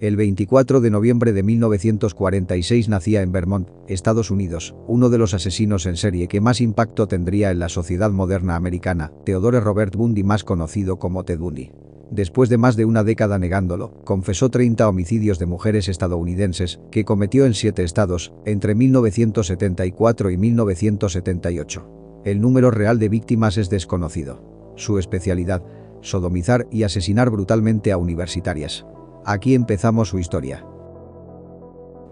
El 24 de noviembre de 1946 nacía en Vermont, Estados Unidos, uno de los asesinos en serie que más impacto tendría en la sociedad moderna americana, Theodore Robert Bundy, más conocido como Ted Bundy. Después de más de una década negándolo, confesó 30 homicidios de mujeres estadounidenses que cometió en 7 estados entre 1974 y 1978. El número real de víctimas es desconocido. Su especialidad: sodomizar y asesinar brutalmente a universitarias. Aquí empezamos su historia.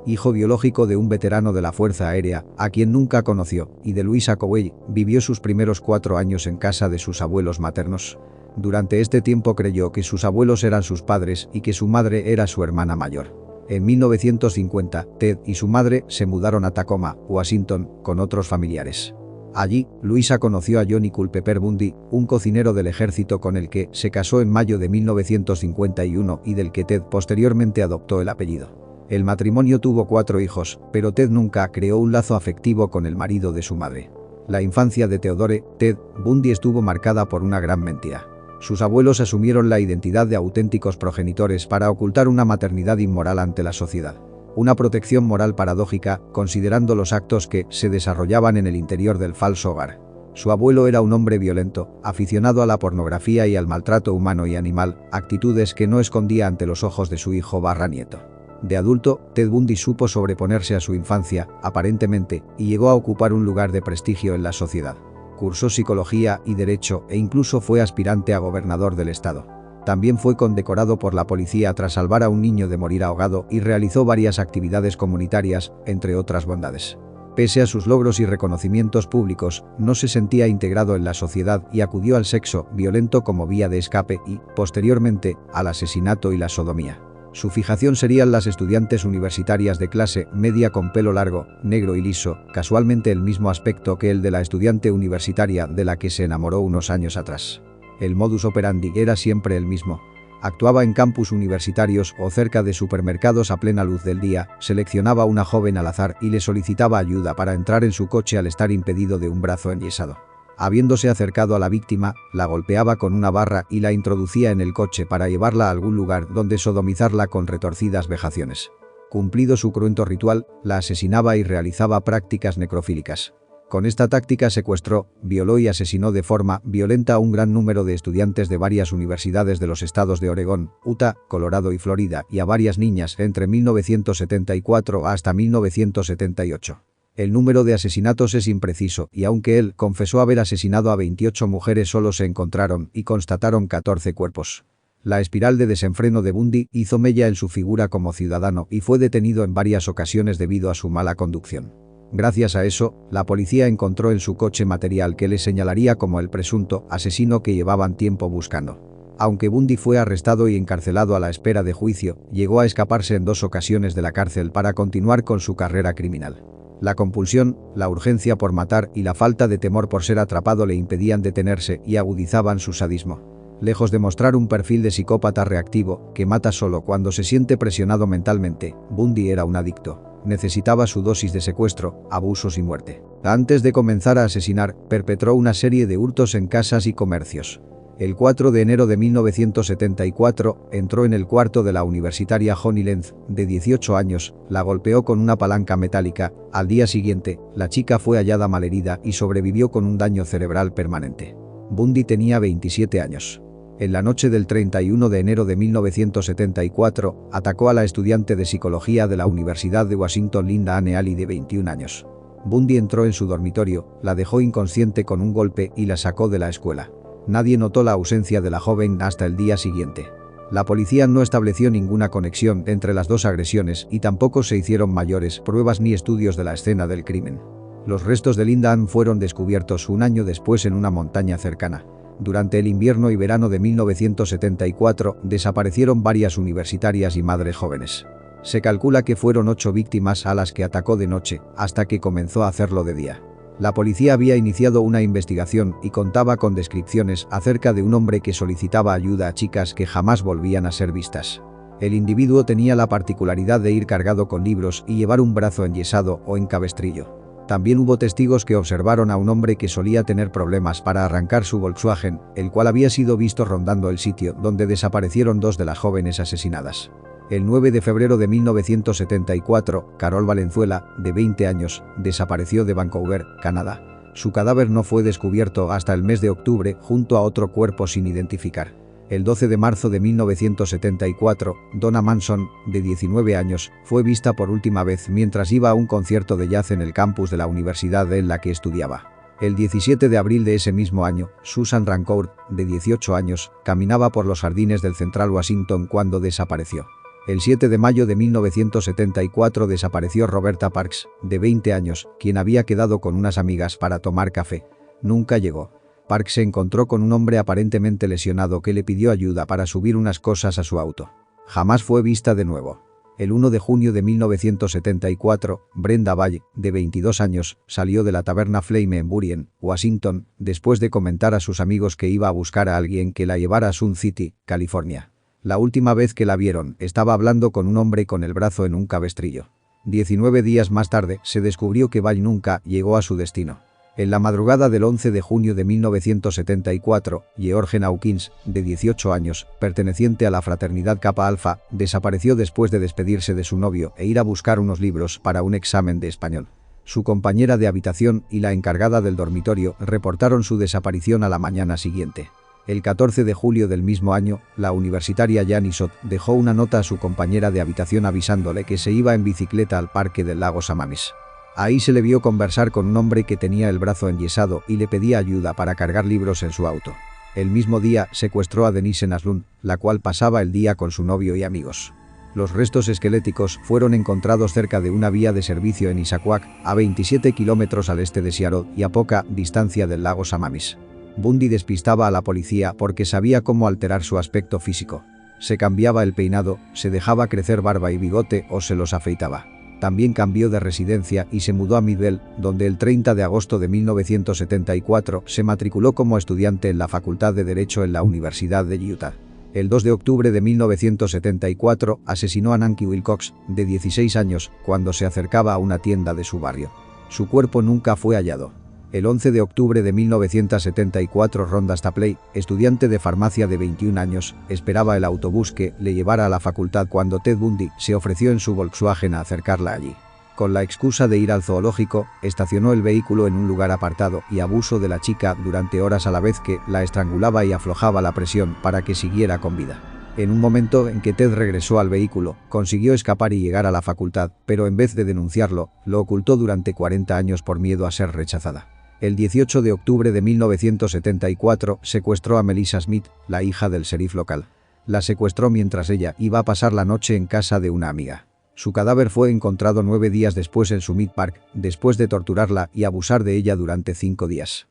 Hijo biológico de un veterano de la Fuerza Aérea, a quien nunca conoció, y de Louisa Cowell, vivió sus primeros 4 años en casa de sus abuelos maternos. Durante este tiempo creyó que sus abuelos eran sus padres y que su madre era su hermana mayor. En 1950, Ted y su madre se mudaron a Tacoma, Washington, con otros familiares. Allí, Louisa conoció a Johnny Culpeper Bundy, un cocinero del ejército con el que se casó en mayo de 1951 y del que Ted posteriormente adoptó el apellido. El matrimonio tuvo 4 hijos, pero Ted nunca creó un lazo afectivo con el marido de su madre. La infancia de Theodore Ted Bundy estuvo marcada por una gran mentira. Sus abuelos asumieron la identidad de auténticos progenitores para ocultar una maternidad inmoral ante la sociedad. Una protección moral paradójica, considerando los actos que se desarrollaban en el interior del falso hogar. Su abuelo era un hombre violento, aficionado a la pornografía y al maltrato humano y animal, actitudes que no escondía ante los ojos de su hijo/nieto. De adulto, Ted Bundy supo sobreponerse a su infancia, aparentemente, y llegó a ocupar un lugar de prestigio en la sociedad. Cursó psicología y derecho e incluso fue aspirante a gobernador del estado. También fue condecorado por la policía tras salvar a un niño de morir ahogado y realizó varias actividades comunitarias, entre otras bondades. Pese a sus logros y reconocimientos públicos, no se sentía integrado en la sociedad y acudió al sexo violento como vía de escape y, posteriormente, al asesinato y la sodomía. Su fijación serían las estudiantes universitarias de clase media con pelo largo, negro y liso, casualmente el mismo aspecto que el de la estudiante universitaria de la que se enamoró unos años atrás. El modus operandi era siempre el mismo. Actuaba en campus universitarios o cerca de supermercados a plena luz del día, seleccionaba a una joven al azar y le solicitaba ayuda para entrar en su coche al estar impedido de un brazo enyesado. Habiéndose acercado a la víctima, la golpeaba con una barra y la introducía en el coche para llevarla a algún lugar donde sodomizarla con retorcidas vejaciones. Cumplido su cruento ritual, la asesinaba y realizaba prácticas necrofílicas. Con esta táctica secuestró, violó y asesinó de forma violenta a un gran número de estudiantes de varias universidades de los estados de Oregón, Utah, Colorado y Florida y a varias niñas entre 1974 hasta 1978. El número de asesinatos es impreciso y aunque él confesó haber asesinado a 28 mujeres, solo se encontraron y constataron 14 cuerpos. La espiral de desenfreno de Bundy hizo mella en su figura como ciudadano y fue detenido en varias ocasiones debido a su mala conducción. Gracias a eso, la policía encontró en su coche material que le señalaría como el presunto asesino que llevaban tiempo buscando. Aunque Bundy fue arrestado y encarcelado a la espera de juicio, llegó a escaparse en 2 ocasiones de la cárcel para continuar con su carrera criminal. La compulsión, la urgencia por matar y la falta de temor por ser atrapado le impedían detenerse y agudizaban su sadismo. Lejos de mostrar un perfil de psicópata reactivo, que mata solo cuando se siente presionado mentalmente, Bundy era un adicto. Necesitaba su dosis de secuestro, abusos y muerte. Antes de comenzar a asesinar, perpetró una serie de hurtos en casas y comercios. El 4 de enero de 1974, entró en el cuarto de la universitaria Honey Lenz, de 18 años, la golpeó con una palanca metálica. Al día siguiente, la chica fue hallada malherida y sobrevivió con un daño cerebral permanente. Bundy tenía 27 años. En la noche del 31 de enero de 1974, atacó a la estudiante de psicología de la Universidad de Washington Linda Anne Alley de 21 años. Bundy entró en su dormitorio, la dejó inconsciente con un golpe y la sacó de la escuela. Nadie notó la ausencia de la joven hasta el día siguiente. La policía no estableció ninguna conexión entre las 2 agresiones y tampoco se hicieron mayores pruebas ni estudios de la escena del crimen. Los restos de Linda Ann fueron descubiertos un año después en una montaña cercana. Durante el invierno y verano de 1974, desaparecieron varias universitarias y madres jóvenes. Se calcula que fueron 8 víctimas a las que atacó de noche, hasta que comenzó a hacerlo de día. La policía había iniciado una investigación y contaba con descripciones acerca de un hombre que solicitaba ayuda a chicas que jamás volvían a ser vistas. El individuo tenía la particularidad de ir cargado con libros y llevar un brazo enyesado o en cabestrillo. También hubo testigos que observaron a un hombre que solía tener problemas para arrancar su Volkswagen, el cual había sido visto rondando el sitio donde desaparecieron 2 de las jóvenes asesinadas. El 9 de febrero de 1974, Carol Valenzuela, de 20 años, desapareció de Vancouver, Canadá. Su cadáver no fue descubierto hasta el mes de octubre junto a otro cuerpo sin identificar. El 12 de marzo de 1974, Donna Manson, de 19 años, fue vista por última vez mientras iba a un concierto de jazz en el campus de la universidad en la que estudiaba. El 17 de abril de ese mismo año, Susan Rancourt, de 18 años, caminaba por los jardines del Central Washington cuando desapareció. El 7 de mayo de 1974 desapareció Roberta Parks, de 20 años, quien había quedado con unas amigas para tomar café. Nunca llegó. Parks se encontró con un hombre aparentemente lesionado que le pidió ayuda para subir unas cosas a su auto. Jamás fue vista de nuevo. El 1 de junio de 1974, Brenda Valle, de 22 años, salió de la taberna Flame en Burien, Washington, después de comentar a sus amigos que iba a buscar a alguien que la llevara a Sun City, California. La última vez que la vieron, estaba hablando con un hombre con el brazo en un cabestrillo. 19 días más tarde, se descubrió que Valle nunca llegó a su destino. En la madrugada del 11 de junio de 1974, George Hawkins, de 18 años, perteneciente a la fraternidad Kappa Alpha, desapareció después de despedirse de su novio e ir a buscar unos libros para un examen de español. Su compañera de habitación y la encargada del dormitorio reportaron su desaparición a la mañana siguiente. El 14 de julio del mismo año, la universitaria Janice Ott dejó una nota a su compañera de habitación avisándole que se iba en bicicleta al parque del lago Sammamish. Ahí se le vio conversar con un hombre que tenía el brazo enyesado y le pedía ayuda para cargar libros en su auto. El mismo día secuestró a Denise Naslund, la cual pasaba el día con su novio y amigos. Los restos esqueléticos fueron encontrados cerca de una vía de servicio en Issaquah, a 27 kilómetros al este de Seattle y a poca distancia del lago Sammamish. Bundy despistaba a la policía porque sabía cómo alterar su aspecto físico. Se cambiaba el peinado, se dejaba crecer barba y bigote o se los afeitaba. También cambió de residencia y se mudó a Midvale, donde el 30 de agosto de 1974 se matriculó como estudiante en la Facultad de Derecho en la Universidad de Utah. El 2 de octubre de 1974 asesinó a Nancy Wilcox, de 16 años, cuando se acercaba a una tienda de su barrio. Su cuerpo nunca fue hallado. El 11 de octubre de 1974 Rhonda Stapley, estudiante de farmacia de 21 años, esperaba el autobús que le llevara a la facultad cuando Ted Bundy se ofreció en su Volkswagen a acercarla allí. Con la excusa de ir al zoológico, estacionó el vehículo en un lugar apartado y abusó de la chica durante horas a la vez que la estrangulaba y aflojaba la presión para que siguiera con vida. En un momento en que Ted regresó al vehículo, consiguió escapar y llegar a la facultad, pero en vez de denunciarlo, lo ocultó durante 40 años por miedo a ser rechazada. El 18 de octubre de 1974 secuestró a Melissa Smith, la hija del sheriff local. La secuestró mientras ella iba a pasar la noche en casa de una amiga. Su cadáver fue encontrado 9 días después en Summit Park, después de torturarla y abusar de ella durante 5 días.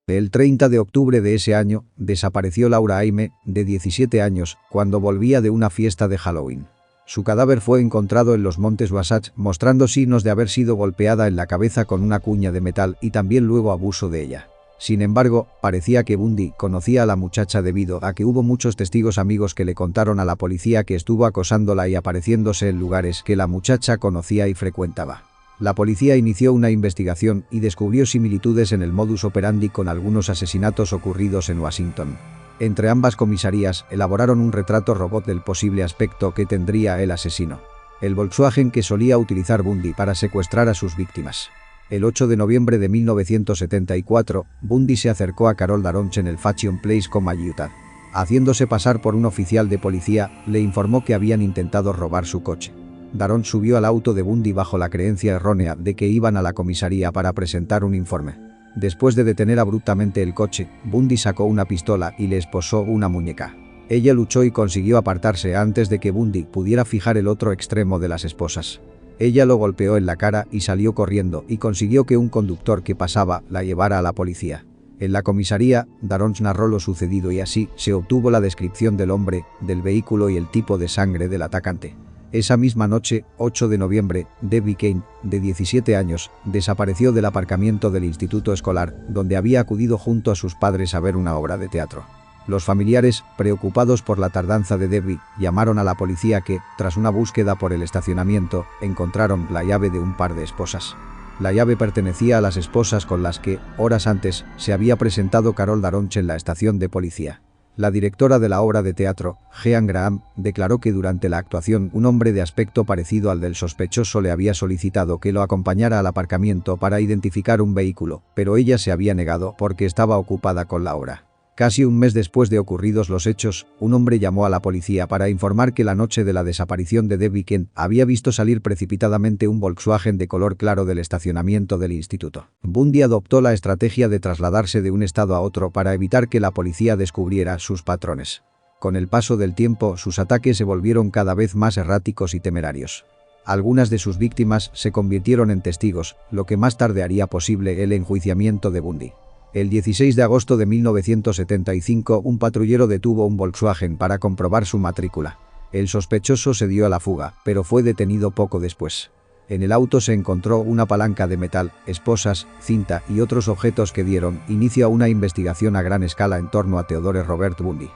El 30 de octubre de ese año, desapareció Laura Aime, de 17 años, cuando volvía de una fiesta de Halloween. Su cadáver fue encontrado en los montes Wasatch, mostrando signos de haber sido golpeada en la cabeza con una cuña de metal y también luego abuso de ella. Sin embargo, parecía que Bundy conocía a la muchacha debido a que hubo muchos testigos amigos que le contaron a la policía que estuvo acosándola y apareciéndose en lugares que la muchacha conocía y frecuentaba. La policía inició una investigación y descubrió similitudes en el modus operandi con algunos asesinatos ocurridos en Washington. Entre ambas comisarías elaboraron un retrato robot del posible aspecto que tendría el asesino. El Volkswagen que solía utilizar Bundy para secuestrar a sus víctimas. El 8 de noviembre de 1974, Bundy se acercó a Carol Daronch en el Fashion Place, Utah. Haciéndose pasar por un oficial de policía, le informó que habían intentado robar su coche. Daronch subió al auto de Bundy bajo la creencia errónea de que iban a la comisaría para presentar un informe. Después de detener abruptamente el coche, Bundy sacó una pistola y le esposó una muñeca. Ella luchó y consiguió apartarse antes de que Bundy pudiera fijar el otro extremo de las esposas. Ella lo golpeó en la cara y salió corriendo y consiguió que un conductor que pasaba la llevara a la policía. En la comisaría, Daronch narró lo sucedido y así se obtuvo la descripción del hombre, del vehículo y el tipo de sangre del atacante. Esa misma noche, 8 de noviembre, Debbie Kane, de 17 años, desapareció del aparcamiento del instituto escolar, donde había acudido junto a sus padres a ver una obra de teatro. Los familiares, preocupados por la tardanza de Debbie, llamaron a la policía que, tras una búsqueda por el estacionamiento, encontraron la llave de un par de esposas. La llave pertenecía a las esposas con las que, horas antes, se había presentado Carol Daronch en la estación de policía. La directora de la obra de teatro, Jean Graham, declaró que durante la actuación un hombre de aspecto parecido al del sospechoso le había solicitado que lo acompañara al aparcamiento para identificar un vehículo, pero ella se había negado porque estaba ocupada con la obra. Casi un mes después de ocurridos los hechos, un hombre llamó a la policía para informar que la noche de la desaparición de Debbie Kent había visto salir precipitadamente un Volkswagen de color claro del estacionamiento del instituto. Bundy adoptó la estrategia de trasladarse de un estado a otro para evitar que la policía descubriera sus patrones. Con el paso del tiempo, sus ataques se volvieron cada vez más erráticos y temerarios. Algunas de sus víctimas se convirtieron en testigos, lo que más tarde haría posible el enjuiciamiento de Bundy. El 16 de agosto de 1975, un patrullero detuvo un Volkswagen para comprobar su matrícula. El sospechoso se dio a la fuga, pero fue detenido poco después. En el auto se encontró una palanca de metal, esposas, cinta y otros objetos que dieron inicio a una investigación a gran escala en torno a Theodore Robert Bundy.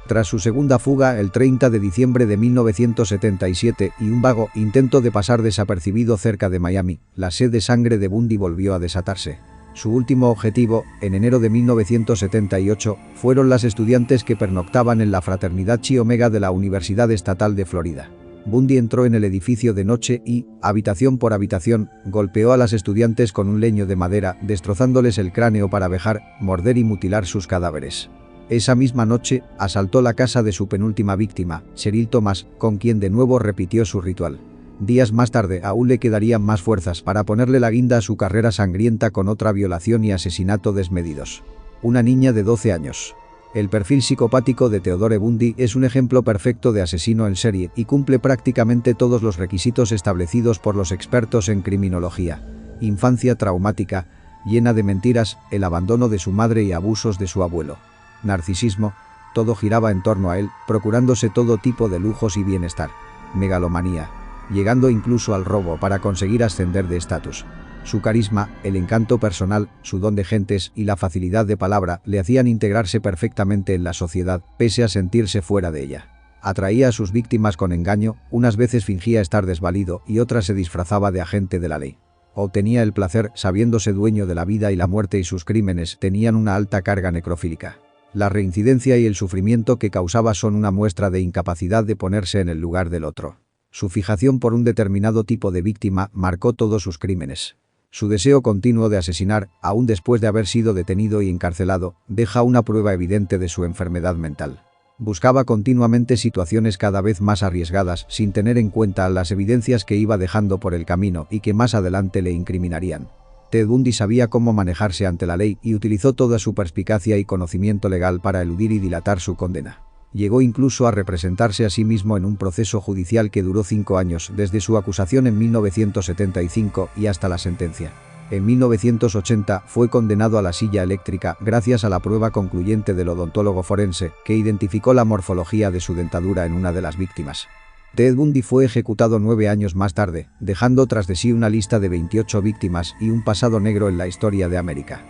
Tras su segunda fuga el 30 de diciembre de 1977 y un vago intento de pasar desapercibido cerca de Miami, la sed de sangre de Bundy volvió a desatarse. Su último objetivo, en enero de 1978, fueron las estudiantes que pernoctaban en la fraternidad Chi Omega de la Universidad Estatal de Florida. Bundy entró en el edificio de noche y, habitación por habitación, golpeó a las estudiantes con un leño de madera, destrozándoles el cráneo para vejar, morder y mutilar sus cadáveres. Esa misma noche, asaltó la casa de su penúltima víctima, Cheryl Thomas, con quien de nuevo repitió su ritual. Días más tarde aún le quedarían más fuerzas para ponerle la guinda a su carrera sangrienta con otra violación y asesinato desmedidos. Una niña de 12 años. El perfil psicopático de Theodore Bundy es un ejemplo perfecto de asesino en serie y cumple prácticamente todos los requisitos establecidos por los expertos en criminología. Infancia traumática, llena de mentiras, el abandono de su madre y abusos de su abuelo. Narcisismo, todo giraba en torno a él, procurándose todo tipo de lujos y bienestar. Megalomanía, llegando incluso al robo para conseguir ascender de estatus. Su carisma, el encanto personal, su don de gentes y la facilidad de palabra le hacían integrarse perfectamente en la sociedad, pese a sentirse fuera de ella. Atraía a sus víctimas con engaño, unas veces fingía estar desvalido y otras se disfrazaba de agente de la ley. Obtenía el placer sabiéndose dueño de la vida y la muerte y sus crímenes tenían una alta carga necrofílica. La reincidencia y el sufrimiento que causaba son una muestra de incapacidad de ponerse en el lugar del otro. Su fijación por un determinado tipo de víctima marcó todos sus crímenes. Su deseo continuo de asesinar, aún después de haber sido detenido y encarcelado, deja una prueba evidente de su enfermedad mental. Buscaba continuamente situaciones cada vez más arriesgadas sin tener en cuenta las evidencias que iba dejando por el camino y que más adelante le incriminarían. Ted Bundy sabía cómo manejarse ante la ley y utilizó toda su perspicacia y conocimiento legal para eludir y dilatar su condena. Llegó incluso a representarse a sí mismo en un proceso judicial que duró 5 años, desde su acusación en 1975 y hasta la sentencia. En 1980 fue condenado a la silla eléctrica gracias a la prueba concluyente del odontólogo forense, que identificó la morfología de su dentadura en una de las víctimas. Ted Bundy fue ejecutado 9 años más tarde, dejando tras de sí una lista de 28 víctimas y un pasado negro en la historia de América.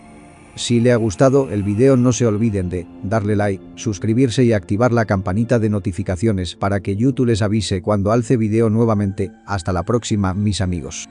Si le ha gustado el video, no se olviden de darle like, suscribirse y activar la campanita de notificaciones para que YouTube les avise cuando alce video nuevamente. Hasta la próxima, mis amigos.